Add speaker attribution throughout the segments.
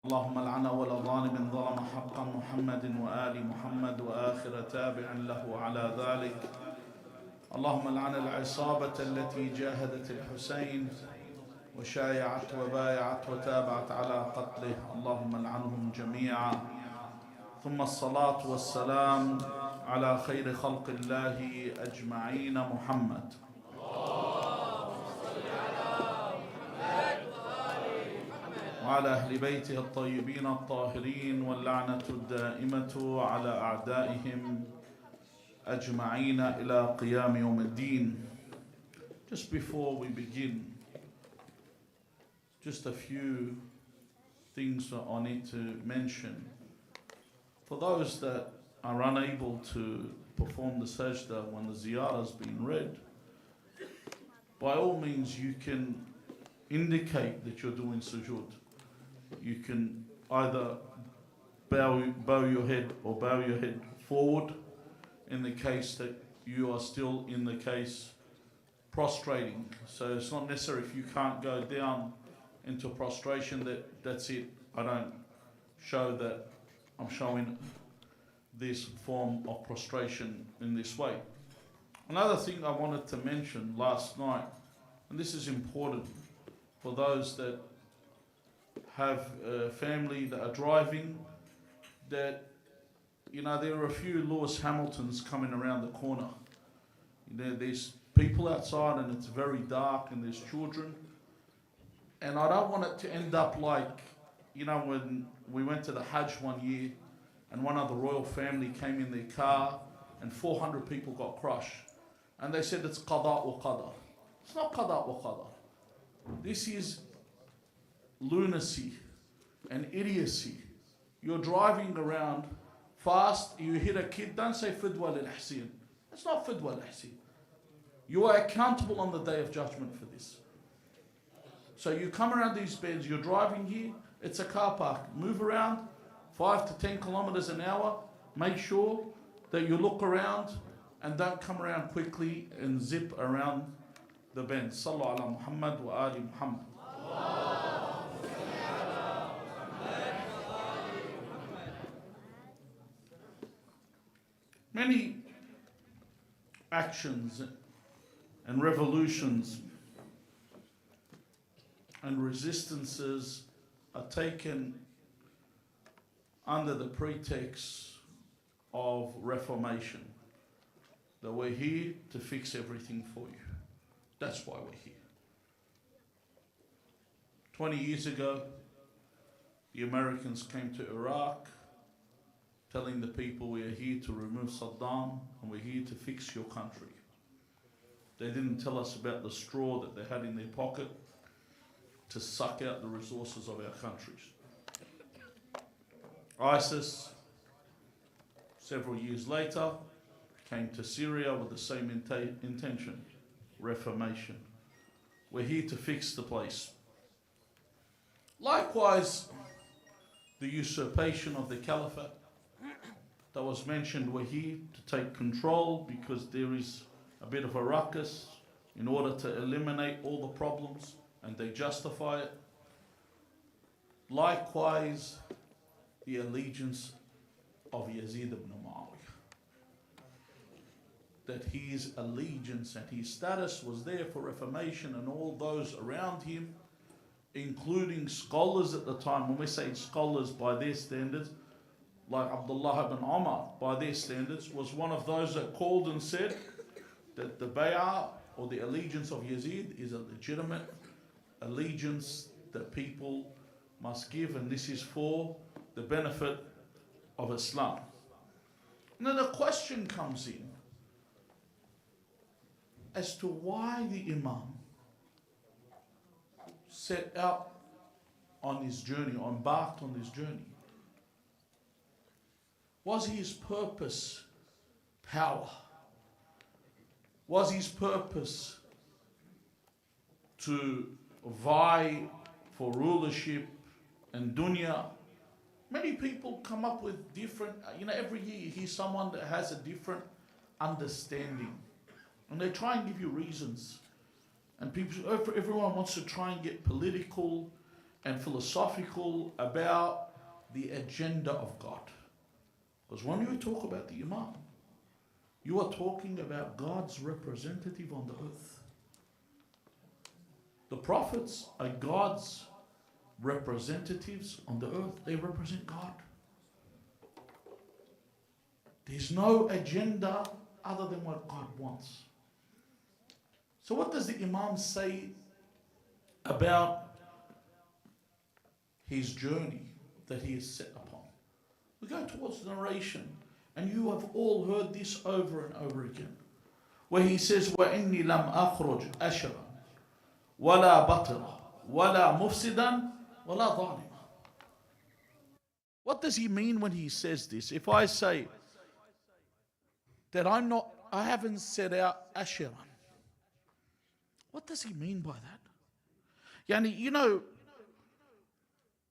Speaker 1: اللهم لعن أول ظالم ظلم حق محمد وآل محمد وآخر تابع له على ذلك. اللهم لعن العصابة التي جاهدت الحسين وشايعت وبايعت وتابعت على قتله، اللهم لعنهم جميعا. ثم الصلاة والسلام على خير خلق الله أجمعين محمد. وعلى أهل بيته الطيبين الطاهرين، واللعنة الدائمة على أعدائهم أجمعين إلى قيام يوم الدين. Just before we begin, just a few things I need to mention. For those that are unable to perform the sajda when the ziyarah has been read, by all means you can indicate that you're doing sujood. You can either bow your head or bow your head forward in the case that you are still in the case prostrating. So it's not necessary if you can't go down into prostration that's it. I don't show that I'm showing this form of prostration in this way. Another thing I wanted to mention last night, and this is important for those that have a family that are driving, that there are a few Lewis Hamiltons coming around the corner. There's people outside and it's very dark and there's children, and I don't want it to end up like when we went to the Hajj one year and one of the royal family came in their car and 400 people got crushed and they said it's qada wa qadar. It's not qada wa qadar. This is lunacy and idiocy. You're driving around fast, you hit a kid, don't say fidwa al-Husien. It's not fidwa al-Husien. You are accountable on the day of judgment for this. So you come around these bends, you're driving here, it's a car park, move around 5 to 10 kilometers an hour, make sure that you look around and don't come around quickly and zip around the bend. Sallu ala Muhammad wa ali Muhammad. Many actions and revolutions and resistances are taken under the pretext of reformation. That we're here to fix everything for you. That's why we're here. 20 years ago, the Americans came to Iraq telling the people we are here to remove Saddam and we're here to fix your country. They didn't tell us about the straw that they had in their pocket to suck out the resources of our countries. ISIS, several years later, came to Syria with the same intention, reformation. We're here to fix the place. Likewise, the usurpation of the caliphate that was mentioned, we're here to take control because there is a bit of a ruckus in order to eliminate all the problems, and they justify it. Likewise, the allegiance of Yazid ibn Muawiyah, that his allegiance and his status was there for reformation, and all those around him, including scholars at the time. When we say scholars by their standards, like Abdullah ibn Umar, by their standards, was one of those that called and said that the bay'ah or the allegiance of Yazid is a legitimate allegiance that people must give, and this is for the benefit of Islam. And then a question comes in as to why the Imam set out on his journey, or embarked on this journey. Was his purpose power? Was his purpose to vie for rulership and dunya? Many people come up with different, every year you hear someone that has a different understanding. And they try and give you reasons. And everyone wants to try and get political and philosophical about the agenda of God. Because when you talk about the Imam, you are talking about God's representative on the earth. The prophets are God's representatives on the earth. They represent God. There's no agenda other than what God wants. So what does the Imam say about his journey that he is set upon? We go towards the narration, and you have all heard this over and over again, where he says, وَإِنِّي لَمْ أَخْرُجْ أَشْرًا وَلَا بَطِرًا وَلَا مُفْسِدًا وَلَا ظَالِمًا. What does he mean when he says this? If I say that I haven't set out Ashiran, what does he mean by that? Yani, you know,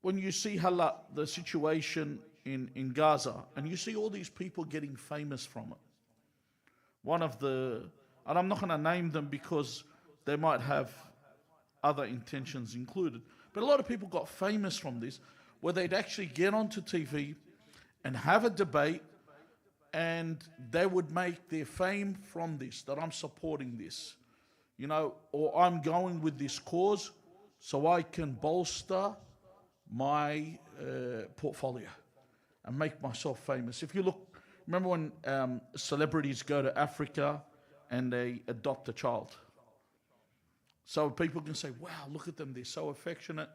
Speaker 1: when you see the situation in Gaza, and you see all these people getting famous from it. One of the, and I'm not going to name them because they might have other intentions included, but a lot of people got famous from this, where they'd actually get onto TV and have a debate, and they would make their fame from this, that I'm supporting this, you know, or I'm going with this cause so I can bolster my portfolio and make myself famous. If you look, remember when celebrities go to Africa and they adopt a child? So people can say, wow, look at them, they're so affectionate,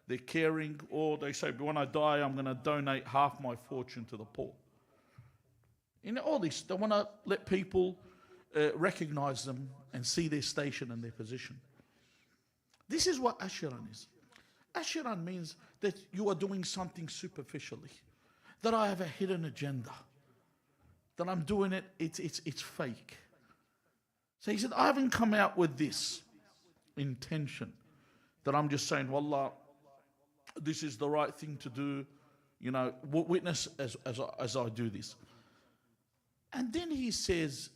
Speaker 1: they're caring, or they say, when I die, I'm going to donate half my fortune to the poor. In all this, they want to let people recognize them and see their station and their position. This is what Ashiran is. Ashiran means that you are doing something superficially, that I have a hidden agenda, that I'm doing it, it's fake. So he said, I haven't come out with this intention, that I'm just saying, Wallah, this is the right thing to do, you know, witness as I do this. And then he says,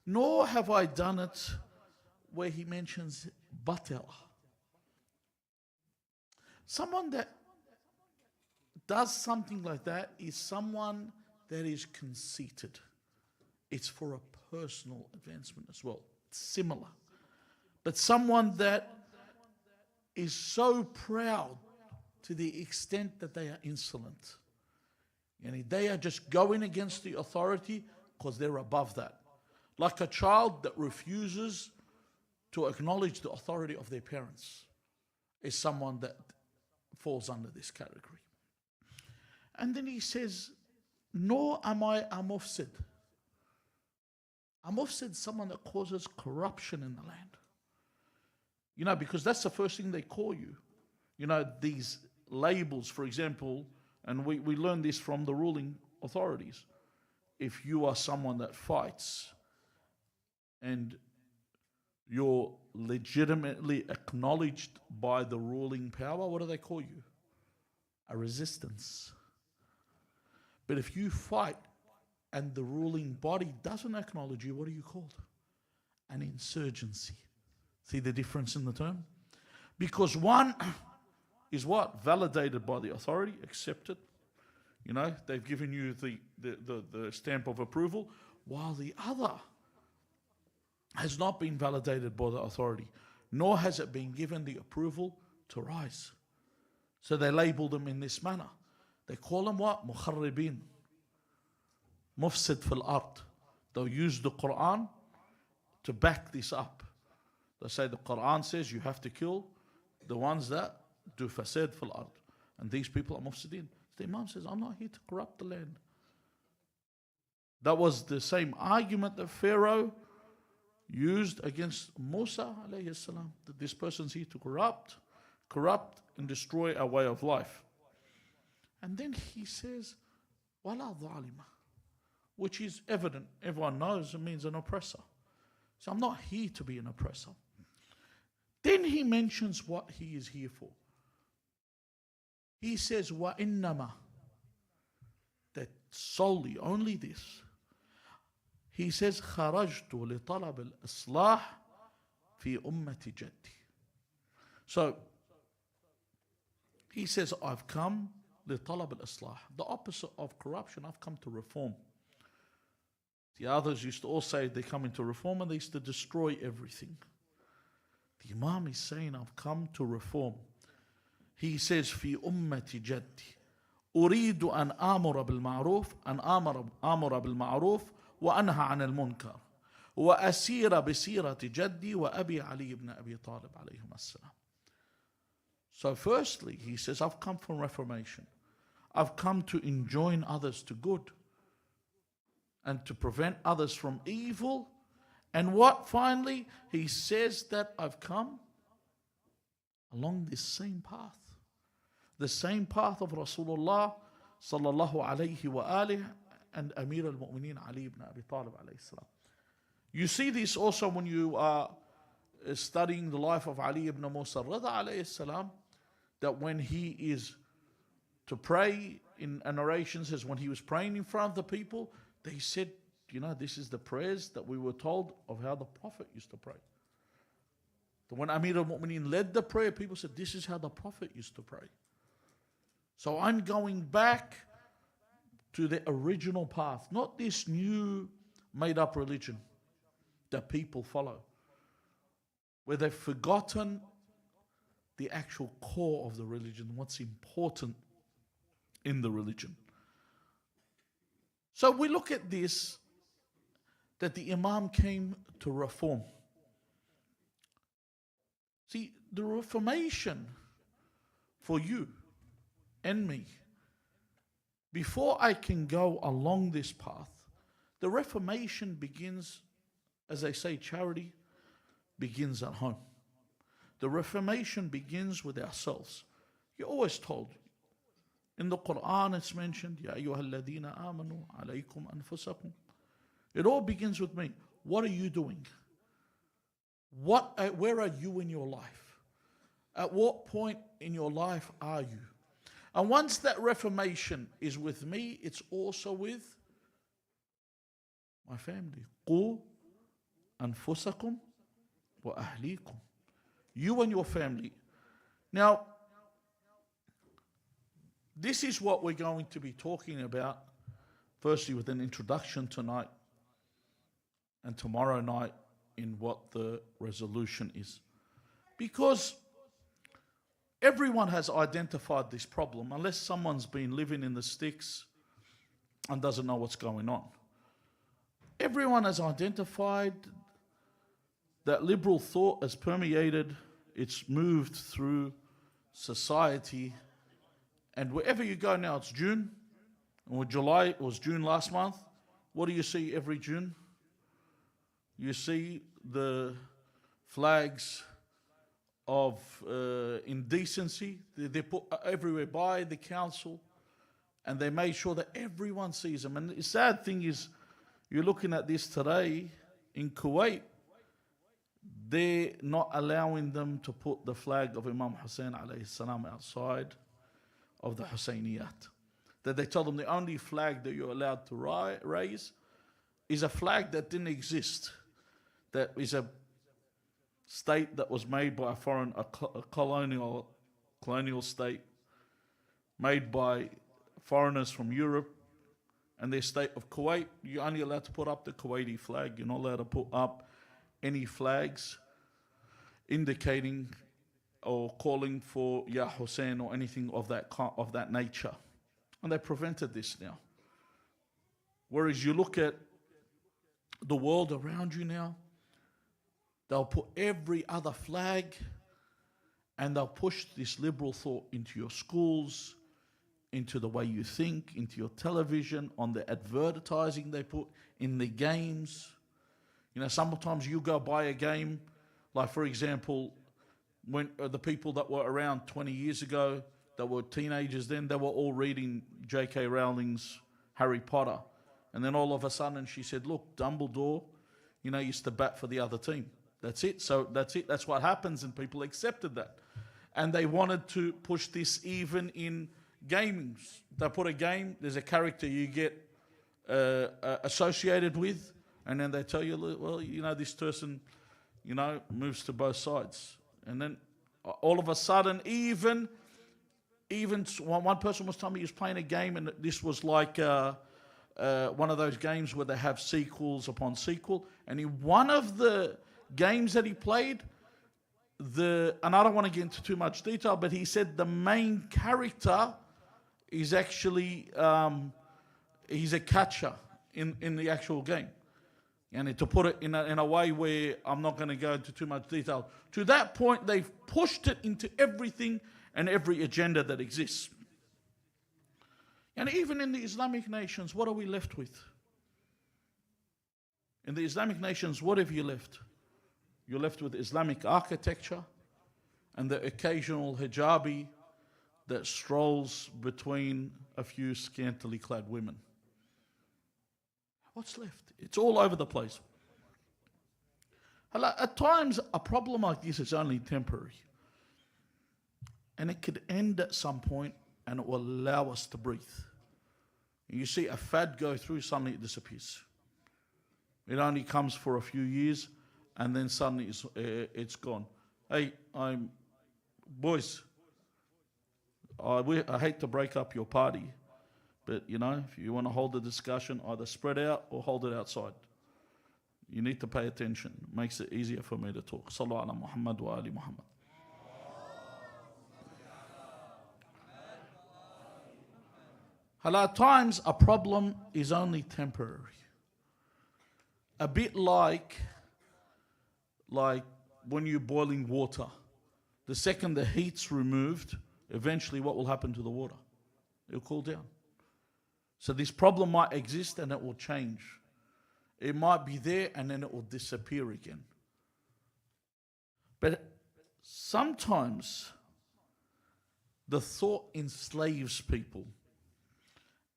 Speaker 1: nor have I done it, where he mentions batila. Someone that does something like that is someone that is conceited. It's for a personal advancement as well. It's similar. But someone that is so proud to the extent that they are insolent. Yani they are just going against the authority because they're above that. Like a child that refuses to acknowledge the authority of their parents is someone that falls under this category. And then he says, nor am I a mufsid. A mufsid is someone that causes corruption in the land. You know, because that's the first thing they call you. You know, these labels, for example, and we learn this from the ruling authorities. If you are someone that fights and you're legitimately acknowledged by the ruling power, what do they call you? A resistance. But if you fight and the ruling body doesn't acknowledge you, what are you called? An insurgency. See the difference in the term? Because one is what? Validated by the authority, accepted. You know, they've given you the stamp of approval, while the other has not been validated by the authority, nor has it been given the approval to rise. So they label them in this manner. They call them what? Mukharribin. Mufsid fil ard. They'll use the Quran to back this up. They say the Quran says you have to kill the ones that do fasad fil ard. And these people are mufsidin. The Imam says, I'm not here to corrupt the land. That was the same argument that Pharaoh used against Musa alayhi salam, that this person's here to corrupt and destroy our way of life. And then he says, wala dhalima, which is evident. Everyone knows it means an oppressor. So I'm not here to be an oppressor. Then he mentions what he is here for. He says, wa innama, that solely, only this. He says, خرجت لطلب الإصلاح في أمة جدي. So, He says, I've come لطلب الإصلاح, the opposite of corruption. I've come to reform. The others used to all say they come into reform and they used to destroy everything. The Imam is saying, I've come to reform. He says, في أمة جدي أريد أن آمر بالمعروف آمر بالمعروف وأنهى عن المنكر وأسير بسيرة جدي وأبي علي بن أبي طالب عليهم السلام. So firstly, he says, I've come from reformation. I've come to enjoin others to good and to prevent others from evil. And what finally? He says that I've come along this same path. The same path of Rasulullah sallallahu alayhi wa alih and Amir al-Mu'mineen Ali ibn Abi Talib alayhi salam. You see this also when you are studying the life of Ali ibn Musa Rida alayhi salam, that when he is to pray, in a narration says when he was praying in front of the people, they said, you know, this is the prayers that we were told of how the Prophet used to pray. So when Amir al-Mu'mineen led the prayer, people said, this is how the Prophet used to pray. So I'm going back to the original path, not this new made up religion that people follow, where they've forgotten the actual core of the religion, what's important in the religion. So we look at this, that the Imam came to reform. See, the reformation for you and me, before I can go along this path, the reformation begins, as they say, charity begins at home. The reformation begins with ourselves. You're always told, in the Quran it's mentioned, Ya ayyuha alladhina amanu alaykum anfusakum. It all begins with me. What are you doing? Where are you in your life? At what point in your life are you? And once that reformation is with me, it's also with my family. قُوا أَنفُسَكُمْ وَأَهْلِيكُمْ. You and your family. Now, this is what we're going to be talking about, firstly with an introduction tonight, and tomorrow night in what the resolution is. Because everyone has identified this problem, unless someone's been living in the sticks and doesn't know what's going on. Everyone has identified that liberal thought has permeated, it's moved through society, and wherever you go now, it's June, or July, it was June last month. What do you see every June? You see the flags of indecency. They put everywhere by the council, and they made sure that everyone sees them. And the sad thing is, you're looking at this today in Kuwait, they're not allowing them to put the flag of Imam Hussein alayhi salam outside of the Husainiyat. That they tell them the only flag that you're allowed to raise is a flag that didn't exist. That is a state that was made by a colonial state, made by foreigners from Europe, and their state of Kuwait. You're only allowed to put up the Kuwaiti flag. You're not allowed to put up any flags indicating or calling for Ya Hussein or anything of that nature. And they prevented this now. Whereas you look at the world around you now, they'll put every other flag and they'll push this liberal thought into your schools, into the way you think, into your television, on the advertising they put, in the games. You know, sometimes you go buy a game, like for example, when the people that were around 20 years ago, that were teenagers then, they were all reading J.K. Rowling's Harry Potter. And then all of a sudden she said, look, Dumbledore, you know, used to bat for the other team. That's it. So that's it. That's what happens, and people accepted that. And they wanted to push this even in gaming. They put a game, there's a character you get associated with, and then they tell you, well, you know, this person, you know, moves to both sides. And then all of a sudden, even Even one person was telling me he was playing a game, and this was like one of those games where they have sequels upon sequel. And in one of the games that he played, and I don't want to get into too much detail, but he said the main character is actually he's a catcher in the actual game. And to put it in a way where I'm not going to go into too much detail. To that point, they've pushed it into everything and every agenda that exists. And even in the Islamic nations, what are we left with? In the Islamic nations, what have you left? You're left with Islamic architecture and the occasional hijabi that strolls between a few scantily clad women. What's left? It's all over the place. At times, a problem like this is only temporary. And it could end at some point, and it will allow us to breathe. You see a fad go through, suddenly it disappears. It only comes for a few years, and then suddenly it's gone. Hey, boys, I hate to break up your party, but if you want to hold the discussion, either spread out or hold it outside. You need to pay attention. It makes it easier for me to talk. Sallu ala Muhammad wa ali Muhammad. At times, a problem is only temporary. A bit like when you're boiling water. The second the heat's removed, eventually what will happen to the water? It'll cool down. So this problem might exist and it will change. It might be there and then it will disappear again. But sometimes the thought enslaves people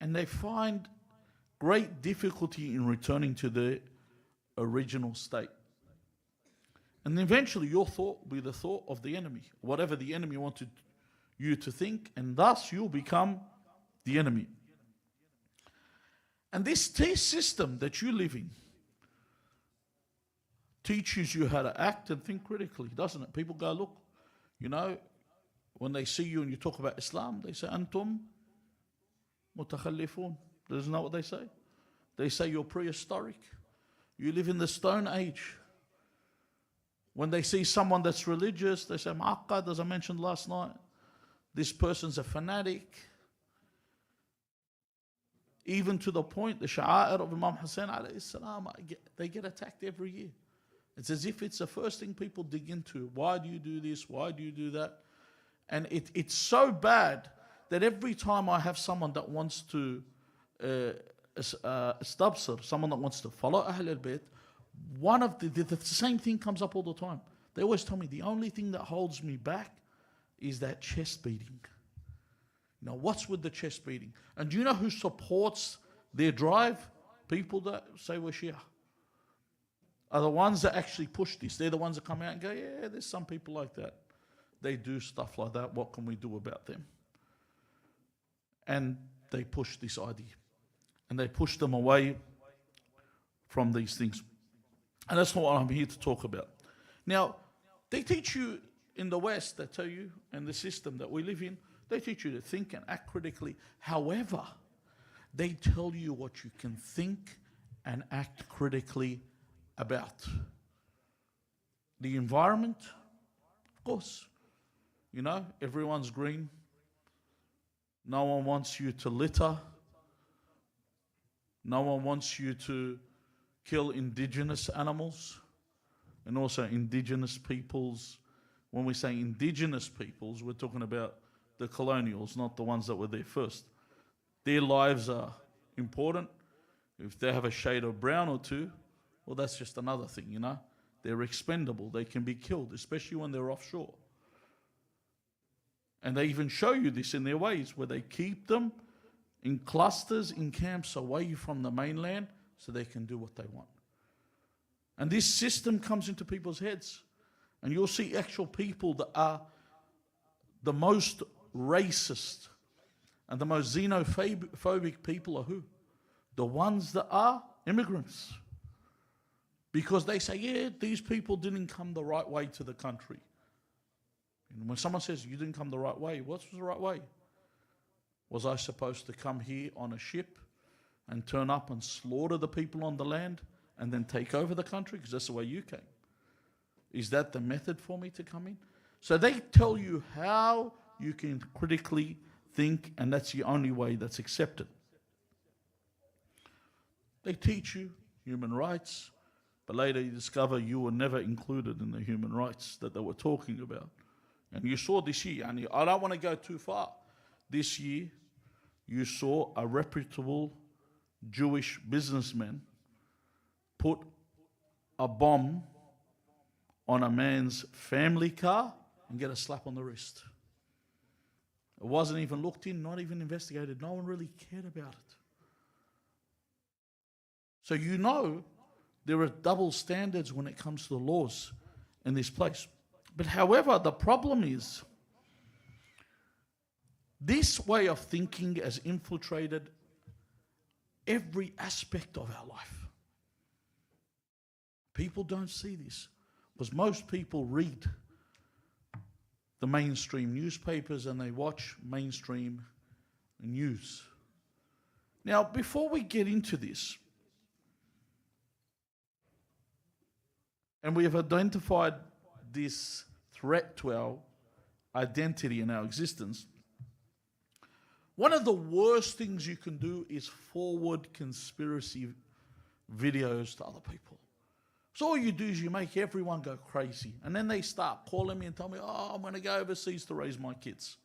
Speaker 1: and they find great difficulty in returning to the original state. And eventually your thought will be the thought of the enemy, whatever the enemy wanted you to think, and thus you'll become the enemy. And this system that you live in teaches you how to act and think critically, doesn't it? People go, look, when they see you and you talk about Islam, they say, Antum mutakhallifun. Isn't that what they say? They say you're prehistoric. You live in the Stone Age. When they see someone that's religious, they say, Mu'aqqad, as I mentioned last night, this person's a fanatic. Even to the point, the sha'a'ir of Imam Hussein alayhi salam, they get attacked every year. It's as if it's the first thing people dig into. Why do you do this? Why do you do that? And it's so bad that every time I have someone that wants to istabsir, someone that wants to follow Ahl al-Bayt, one of the same thing comes up all the time. They always tell me the only thing that holds me back is that chest beating. What's with the chest beating? And do you know who supports their drive? People that say we're Shia are the ones that actually push this. They're the ones that come out and go, yeah, there's some people like that. They do stuff like that. What can we do about them? And they push this idea. And they push them away from these things. And that's not what I'm here to talk about. Now, they teach you in the West, they tell you, and the system that we live in, they teach you to think and act critically. However, they tell you what you can think and act critically about. The environment, of course. Everyone's green. No one wants you to litter. No one wants you to kill indigenous animals and also indigenous peoples. When we say indigenous peoples, we're talking about the colonials, not the ones that were there first. Their lives are important. If they have a shade of brown or two, well, that's just another thing, They're expendable. They can be killed, especially when they're offshore. And they even show you this in their ways, where they keep them in clusters, in camps away from the mainland, so they can do what they want. And this system comes into people's heads. And you'll see actual people that are the most racist and the most xenophobic people are who? The ones that are immigrants. Because they say, yeah, these people didn't come the right way to the country. And when someone says, you didn't come the right way, what's the right way? Was I supposed to come here on a ship and turn up and slaughter the people on the land and then take over the country? Because that's the way you came. Is that the method for me to come in? So they tell you how you can critically think, and that's the only way that's accepted. They teach you human rights, but later you discover you were never included in the human rights that they were talking about. And you saw this year, and I don't want to go too far. This year, you saw a reputable Jewish businessman put a bomb on a man's family car and get a slap on the wrist. It wasn't even looked in, not even investigated. No one really cared about it. So you know there are double standards when it comes to the laws in this place. But however, the problem is this way of thinking has infiltrated every aspect of our life. People don't see this because most people read the mainstream newspapers and they watch mainstream news. Now, before we get into this, and we have identified this threat to our identity and our existence, one of the worst things you can do is forward conspiracy videos to other people. So all you do is you make everyone go crazy. And then they start calling me and tell me, oh, I'm going to go overseas to raise my kids.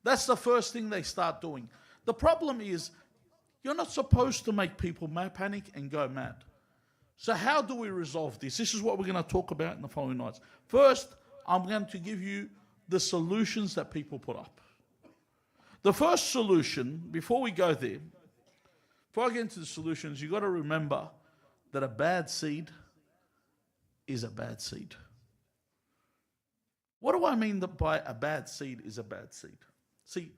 Speaker 1: That's the first thing they start doing. The problem is you're not supposed to make people panic and go mad. So how do we resolve this? This is what we're going to talk about in the following nights. First, I'm going to give you the solutions that people put up. The first solution, before we go there, before I get into the solutions, you've got to remember that a bad seed is a bad seed. What do I mean by a bad seed is a bad seed? See,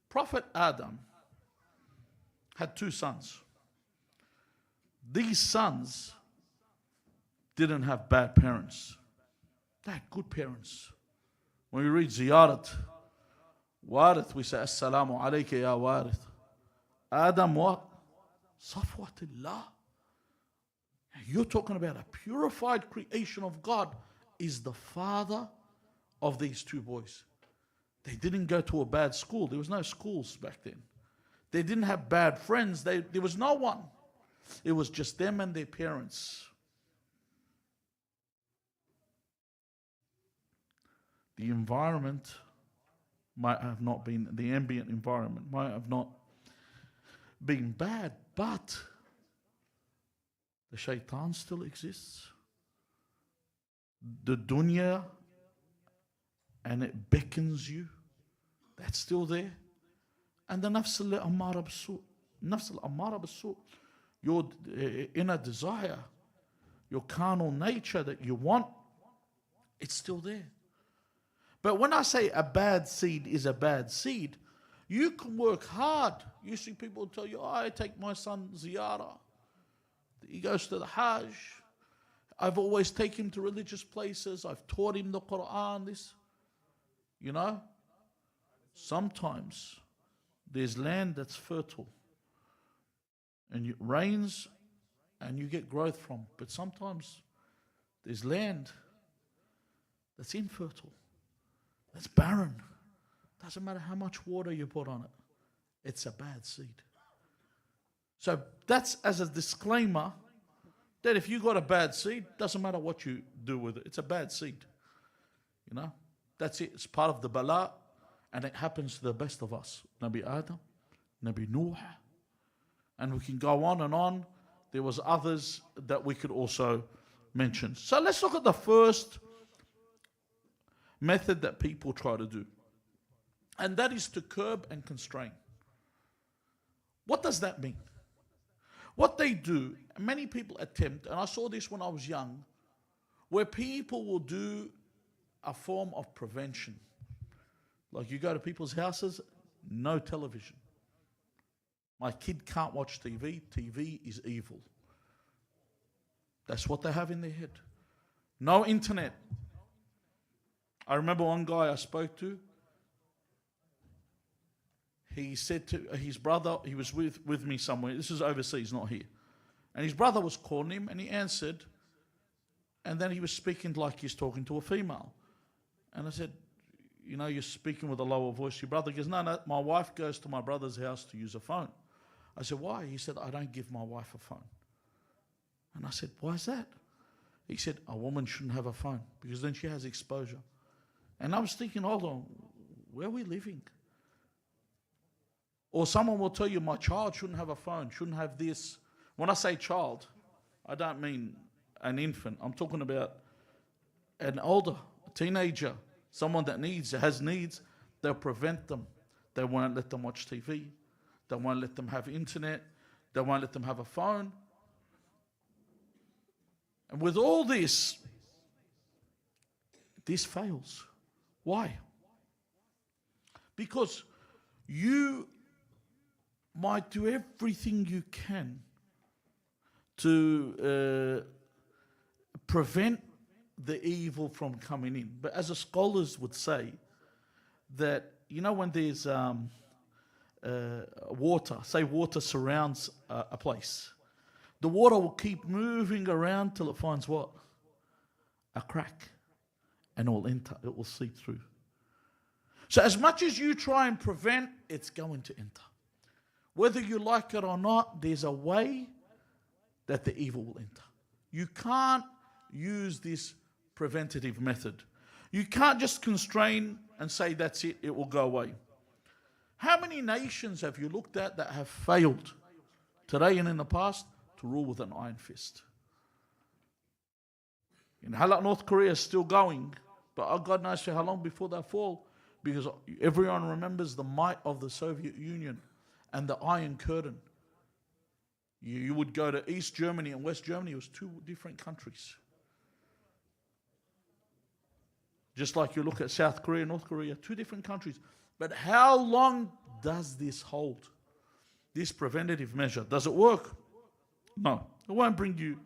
Speaker 1: Prophet Adam had 2 sons. These sons didn't have bad parents. They had good parents. When we read Ziyarat, Warith, we say, Assalamu alayka ya Warith. Adam what? Safwatillah. You're talking about a purified creation of God, is the father of these 2 boys. They didn't go to a bad school. There was no schools back then. They didn't have bad friends. There was no one. It was just them and their parents. The environment might have not been, the ambient environment might have not been bad, but the shaitan still exists. The dunya, and it beckons you, that's still there. And the nafs al-ammara bis-su', nafs al-ammara bis-su', your inner desire, your carnal nature that you want, it's still there. But when I say a bad seed is a bad seed, you can work hard. You see people tell you, oh, I take my son ziyarah. He goes to the Hajj. I've always taken him to religious places. I've taught him the Quran, this. You know, sometimes there's land that's fertile and it rains and you get growth from. But sometimes there's land that's infertile, that's barren. Doesn't matter how much water you put on it. It's a bad seed. So that's as a disclaimer that if you got a bad seed, doesn't matter what you do with it. It's a bad seed. You know, that's it. It's part of the bala, and it happens to the best of us. Nabi Adam, Nabi Nuh, and we can go on and on. There was others that we could also mention. So let's look at the first method that people try to do, and that is to curb and constrain. What does that mean? What they do, many people attempt, and I saw this when I was young, where people will do a form of prevention. Like you go to people's houses, no television. My kid can't watch TV. TV is evil. That's what they have in their head. No internet. I remember one guy I spoke to, he said to his brother, he was with me somewhere, this is overseas, not here. And his brother was calling him and he answered, and then he was speaking like he's talking to a female. And I said, you know, you're speaking with a lower voice. Your brother goes, no, my wife goes to my brother's house to use a phone. I said, why? He said, I don't give my wife a phone. And I said, why is that? He said, a woman shouldn't have a phone because then she has exposure. And I was thinking, hold on, where are we living? Or someone will tell you, my child shouldn't have a phone, shouldn't have this. When I say child, I don't mean an infant. I'm talking about an older, a teenager, someone that has needs. They'll prevent them. They won't let them watch TV. They won't let them have internet. They won't let them have a phone. And with all this fails. Why? Because you might do everything you can to prevent the evil from coming in. But as the scholars would say, that, you know, when there's water, say water surrounds a place, the water will keep moving around till it finds what? A crack. And it will enter, it will seep through. So as much as you try and prevent, it's going to enter. Whether you like it or not, there's a way that the evil will enter. You can't use this preventative method. You can't just constrain and say that's it, it will go away. How many nations have you looked at that have failed today and in the past to rule with an iron fist? In Halak, North Korea is still going, but God knows for how long before they fall, because everyone remembers the might of the Soviet Union and the Iron Curtain. You would go to East Germany and West Germany, it was two different countries. Just like you look at South Korea, North Korea, two different countries. But how long does this hold? This preventative measure, does it work? No, it won't bring you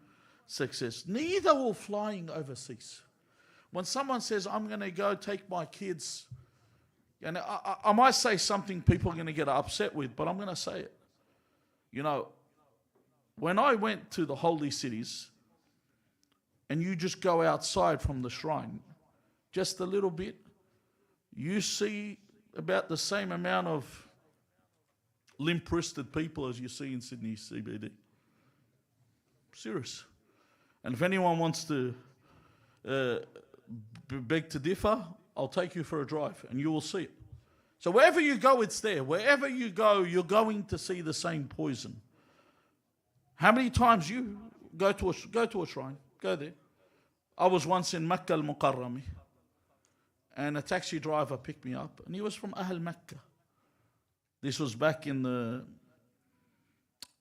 Speaker 1: success. Neither will flying overseas. When someone says, I'm going to go take my kids, and I might say something people are going to get upset with, but I'm going to say it. You know, when I went to the holy cities, and you just go outside from the shrine, just a little bit, you see about the same amount of limp-wristed people as you see in Sydney CBD. Serious. And if anyone wants to beg to differ, I'll take you for a drive and you will see it. So wherever you go, it's there. Wherever you go, you're going to see the same poison. How many times you go to a shrine? Go there. I was once in Makkah al-Mukarrami, and a taxi driver picked me up, and he was from Ahl Makkah. This was back this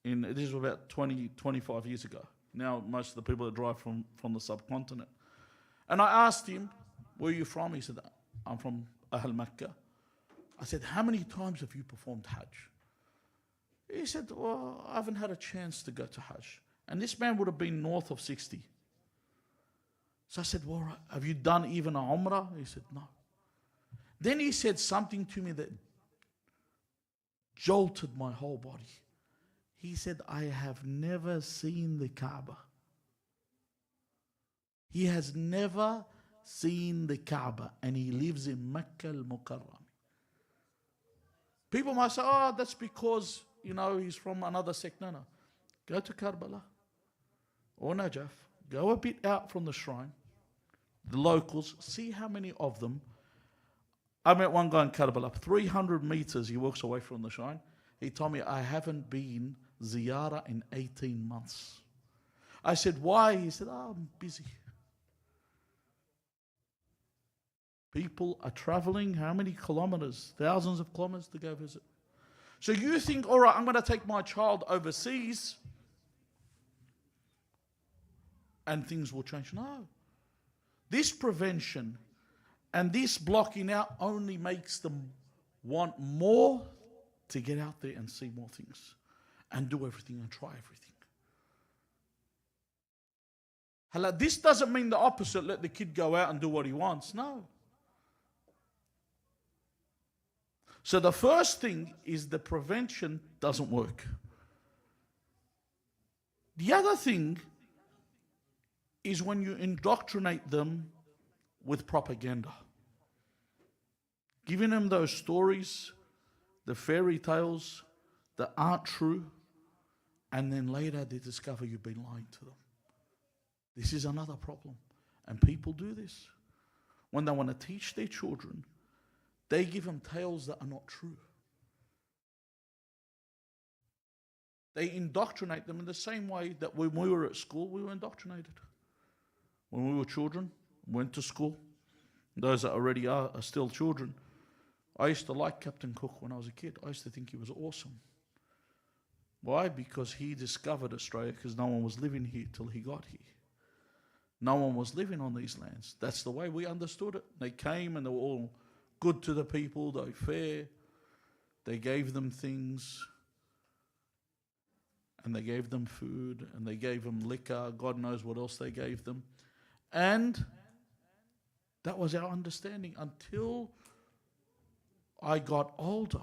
Speaker 1: was about 25 years ago. Now most of the people that drive from the subcontinent. And I asked him, where are you from? He said, I'm from Ahl Makkah. I said, how many times have you performed Hajj? He said, well, I haven't had a chance to go to Hajj. And this man would have been north of 60. So I said, well, have you done even a Umrah? He said, no. Then he said something to me that jolted my whole body. He said, I have never seen the Kaaba. He has never seen the Kaaba, and he lives in Makkah al-Mukarram. People might say, oh, that's because, you know, he's from another sect. No, no. Go to Karbala or Najaf. Go a bit out from the shrine. The locals, see how many of them. I met one guy in Karbala, 300 meters he walks away from the shrine. He told me, I haven't been ziyarah in 18 months. I said, why? He said, oh, I'm busy. People are traveling how many kilometers? Thousands of kilometers to go visit. So you think, all right, I'm going to take my child overseas and things will change. No. This prevention and this blocking out only makes them want more to get out there and see more things and do everything and try everything. This doesn't mean the opposite, let the kid go out and do what he wants. No. So the first thing is the prevention doesn't work. The other thing is when you indoctrinate them with propaganda. Giving them those stories, the fairy tales that aren't true, and then later they discover you've been lying to them. This is another problem. And people do this. When they want to teach their children, they give them tales that are not true. They indoctrinate them in the same way that when we were at school, we were indoctrinated. When we were children, went to school, those that already are still children, I used to like Captain Cook when I was a kid. I used to think he was awesome. Why? Because he discovered Australia, because no one was living here till he got here. No one was living on these lands. That's the way we understood it. They came and they were all good to the people, they were fair. They gave them things, and they gave them food, and they gave them liquor. God knows what else they gave them. And that was our understanding until I got older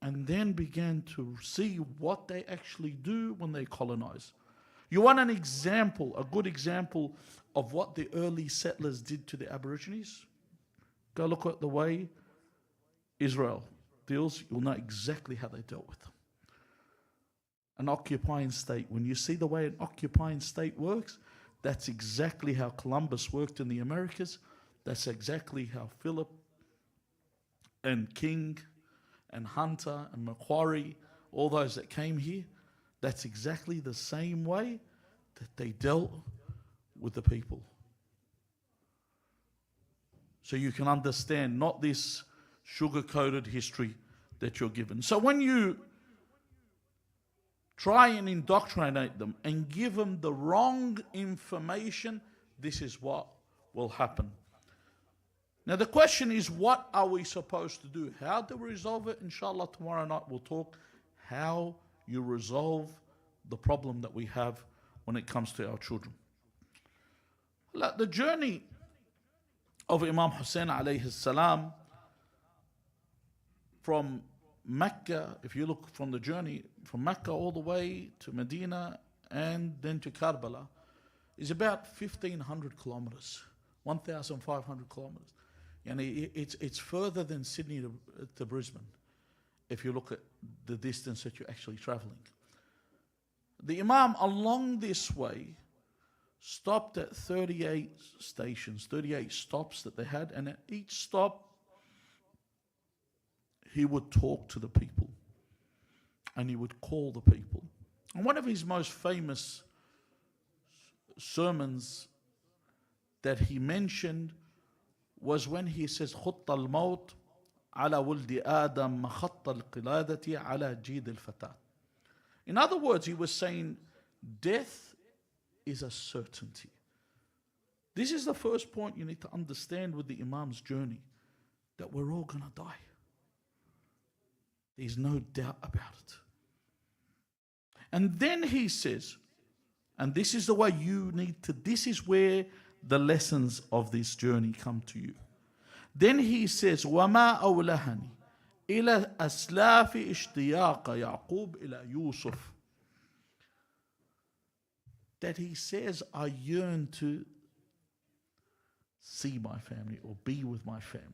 Speaker 1: and then began to see what they actually do when they colonize. You want an example, a good example of what the early settlers did to the Aborigines? Go look at the way Israel deals. You'll know exactly how they dealt with them. An occupying state. When you see the way an occupying state works, that's exactly how Columbus worked in the Americas. That's exactly how Philip and King and Hunter and Macquarie, all those that came here, that's exactly the same way that they dealt with the people. So you can understand, not this sugar-coated history that you're given. So when you try and indoctrinate them and give them the wrong information, this is what will happen. Now the question is, what are we supposed to do? How do we resolve it? Inshallah, tomorrow night we'll talk how you resolve the problem that we have when it comes to our children. The journey of Imam Hussein alayhi salam from Mecca, if you look from the journey from Mecca all the way to Medina and then to Karbala, is about 1,500 kilometers, 1,500 kilometers. It's further than Sydney to Brisbane, if you look at the distance that you're actually traveling. The Imam along this way stopped at 38 stations, 38 stops that they had, and at each stop he would talk to the people and he would call the people. And one of his most famous sermons that he mentioned was when he says, خط الموت على ولد آدم مخط القلادة على جيد الفتاة. In other words, he was saying death is a certainty. This is the first point you need to understand with the Imam's journey, that we're all going to die. There's no doubt about it. And then he says, and this is the way you need to, this is where the lessons of this journey come to you. Then he says, وَمَا أَوْلَهَنِي إِلَى أَسْلَافِ اشْتِيَاقَ يَعْقُوبَ إِلَى يُوسُف. That he says, I yearn to see my family or be with my family.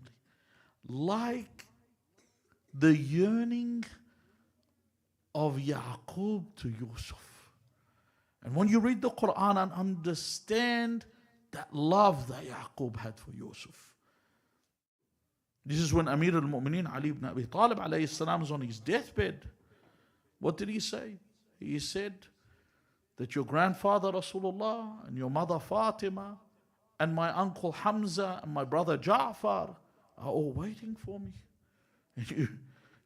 Speaker 1: Like the yearning of Yaqub to Yusuf. And when you read the Quran and understand that love that Yaqub had for Yusuf. This is when Amir al-Mu'mineen Ali ibn Abi Talib alayhi salam is on his deathbed. What did he say? He said that your grandfather Rasulullah and your mother Fatima and my uncle Hamza and my brother Ja'far are all waiting for me. And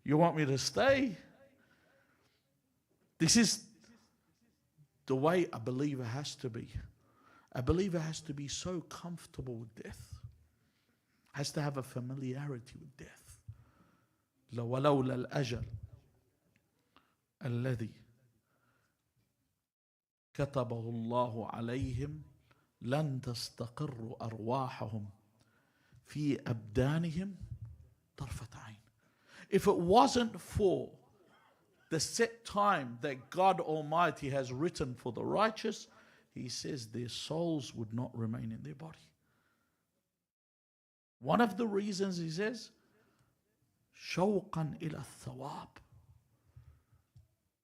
Speaker 1: you want me to stay? This is the way a believer has to be. A believer has to be so comfortable with death. Has to have a familiarity with death. لَوَلَوْلَا الْأَجَلِ الَّذِي كَتَبَهُ اللَّهُ عَلَيْهِمْ لَن تَسْتَقِرُّ أَرْوَاحَهُمْ فِي أَبْدَانِهِمْ طَرْفَةَ عَيْنٍ. If it wasn't for the set time that God Almighty has written for the righteous, he says their souls would not remain in their body. One of the reasons, he says, شوقا إلى الثواب,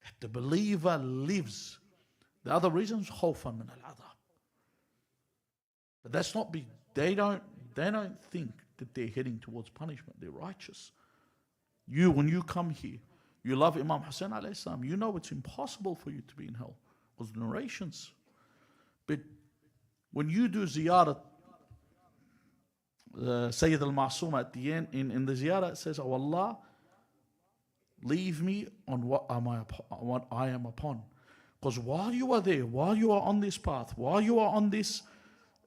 Speaker 1: that the believer lives. The other reason is خوفا من العذاب. But that's not big. They don't think that they're heading towards punishment. They're righteous. When you come here, you love Imam Hussein alayhi salam, you know it's impossible for you to be in hell. Because narrations. But when you do ziyarat, Sayyid al-Ma'sooma at the end, in the ziyarah, it says, oh Allah, leave me on what I am upon. Because while you are there, while you are on this path, while you are on this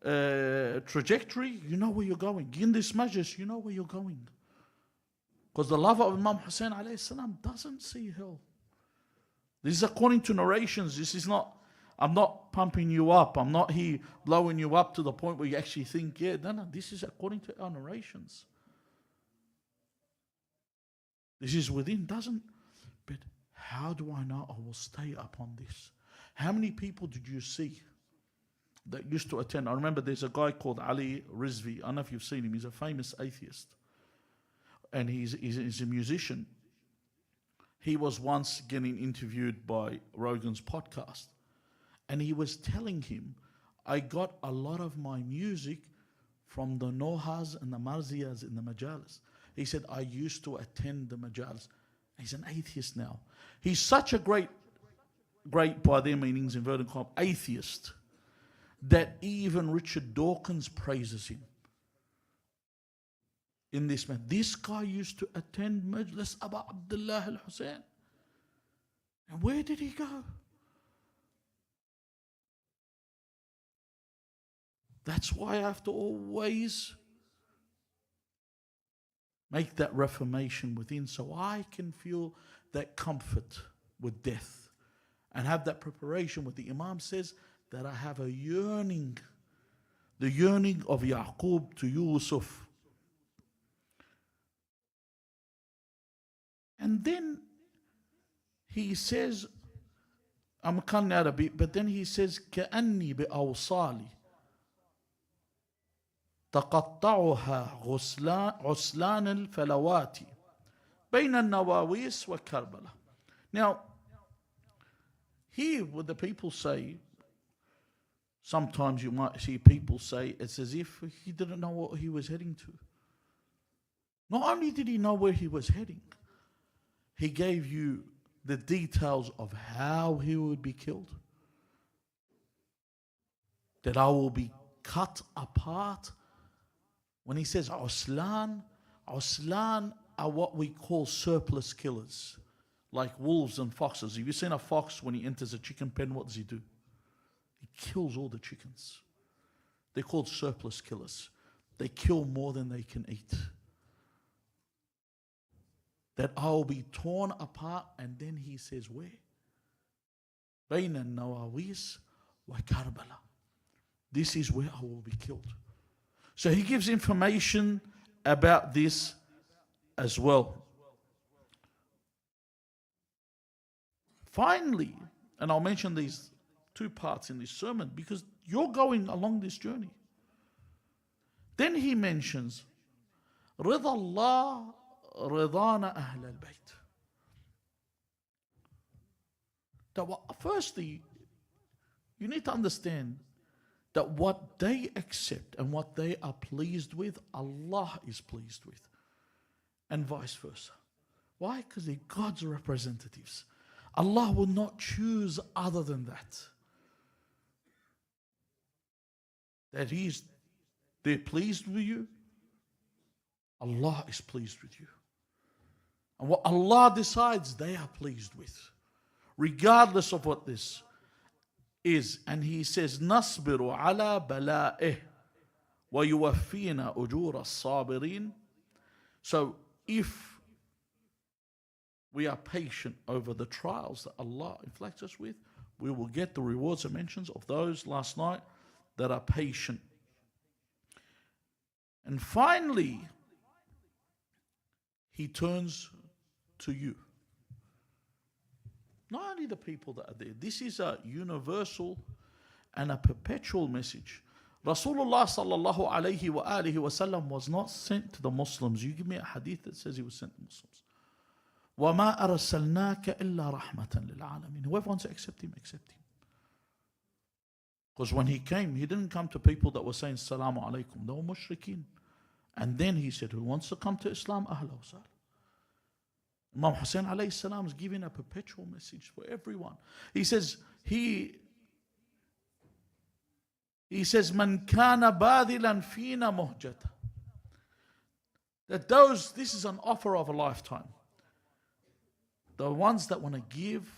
Speaker 1: trajectory, you know where you're going. In this majlis, you know where you're going. Because the lover of Imam Hussein alayhi salam doesn't see hell. This is according to narrations. This is not, I'm not pumping you up. I'm not here blowing you up to the point where you actually think, yeah, no, this is according to our narrations. This is within, but how do I know I will stay upon this? How many people did you see that used to attend? I remember there's a guy called Ali Rizvi. I don't know if you've seen him. He's a famous atheist. And he's a musician. He was once getting interviewed by Rogan's podcast. And he was telling him, I got a lot of my music from the Nohas and the Marziyas in the Majalis. He said, I used to attend the Majalis. He's an atheist now. He's such a great by their meanings, inverted commas, atheist, that even Richard Dawkins praises him. In this man, this guy used to attend Majlis Abu Abdullah Al-Hussein. And where did he go? That's why I have to always make that reformation within, so I can feel that comfort with death and have that preparation. What the Imam says, that I have a yearning, the yearning of Yaqub to Yusuf. And then he says, I'm cutting out a bit, but then he says, كأني بأوصالي تقطعها عسلان الفلوات بين النواويس وكربلاء. Now, here what the people say, sometimes you might see people say it's as if he didn't know what he was heading to. Not only did he know where he was heading, he gave you the details of how he would be killed. That I will be cut apart. When he says Uslan are what we call surplus killers, like wolves and foxes. Have you seen a fox when he enters a chicken pen? What does he do? He kills all the chickens. They're called surplus killers. They kill more than they can eat. That I will be torn apart, and then he says where? بين النواويس وكربلاء. This is where I will be killed. So he gives information about this as well. Finally, and I'll mention these two parts in this sermon because you're going along this journey. Then he mentions رضا الله رضانا أهل البيت. Firstly, you need to understand that what they accept and what they are pleased with, Allah is pleased with, and vice versa. Why? Because they're God's representatives. Allah will not choose other than that. They're pleased with you, Allah is pleased with you. And what Allah decides, they are pleased with, regardless of what this is. And he says, نصبر على بلائه ويوفينا أجور الصابرين. So if we are patient over the trials that Allah inflicts us with, we will get the rewards and mentions of those last night that are patient. And finally, he turns to you. Not only the people that are there. This is a universal and a perpetual message. Rasulullah sallallahu alayhi wa alihi wa sallam was not sent to the Muslims. You give me a hadith that says he was sent to Muslims. وَمَا أَرْسَلْنَاكَ إِلَّا رَحْمَةً لِلْعَالَمِينَ. Whoever wants to accept him, accept him. Because when he came, he didn't come to people that were saying Assalamu alaikum. They were mushrikeen. And then he said, who wants to come to Islam? Ahla wa sahla. Imam Hussein alayhi salam is giving a perpetual message for everyone. He says, he says, Man kana badilan fina muhjata. That this is an offer of a lifetime. The ones that want to give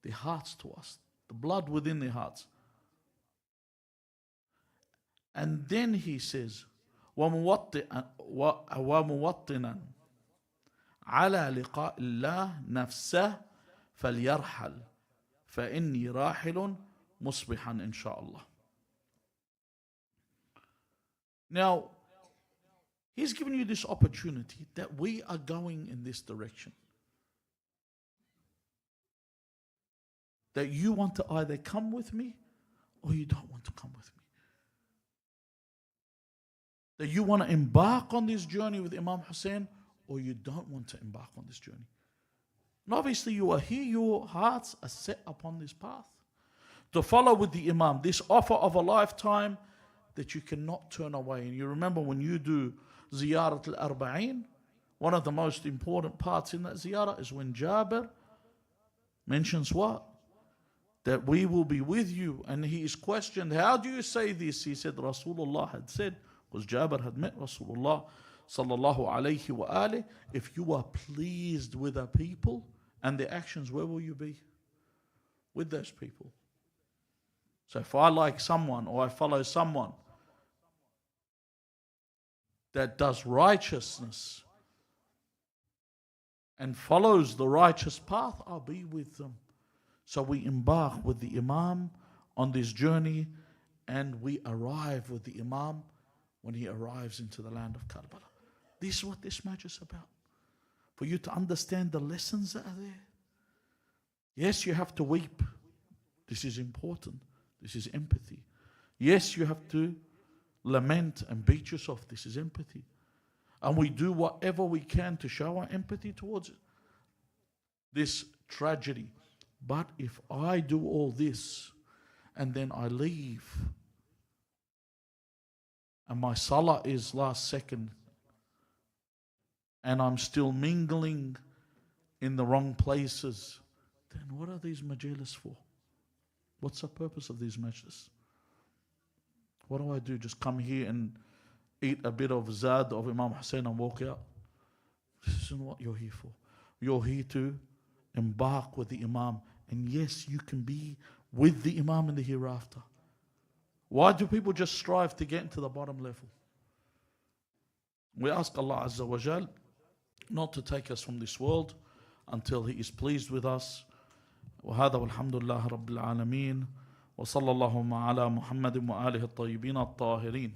Speaker 1: their hearts to us, the blood within their hearts. And then he says, وَمُوَطِّنًا عَلَى لِقَاءِ اللَّهِ نَفْسَهُ فَلْيَرْحَلْ فَإِنِّي رَاحِلٌ مُصْبِحًا إِنْ شَاء اللَّهِ. Now, he's given you this opportunity that we are going in this direction. That you want to either come with me or you don't want to come with me. That you want to embark on this journey with Imam Hussein or you don't want to embark on this journey. And obviously you are here, your hearts are set upon this path. To follow with the Imam, this offer of a lifetime that you cannot turn away. And you remember when you do Ziyarat al-Arba'in, one of the most important parts in that ziyarah is when Jabir mentions what? That we will be with you. And he is questioned, how do you say this? He said Rasulullah had said, because Jabir had met Rasulullah sallallahu alayhi wa alihi, if you are pleased with the people and their actions, where will you be? With those people. So if I like someone or I follow someone that does righteousness and follows the righteous path, I'll be with them. So we embark with the Imam on this journey and we arrive with the Imam when he arrives into the land of Karbala. This is what this match is about. For you to understand the lessons that are there. Yes, you have to weep. This is important. This is empathy. Yes, you have to lament and beat yourself. This is empathy. And we do whatever we can to show our empathy towards this tragedy. But if I do all this and then I leave and my salah is last second and I'm still mingling in the wrong places, then what are these majlis for? What's the purpose of these majlis? What do I do? Just come here and eat a bit of zad of Imam Hussein and walk out? This isn't what you're here for. You're here to embark with the Imam. And yes, you can be with the Imam in the hereafter. Why do people just strive to get into the bottom level? We ask Allah Azza wa Jal not to take us from this world until He is pleased with us. وهذا والحمد لله رب العالمين وصلى اللهم على محمد وآله الطيبين الطاهرين.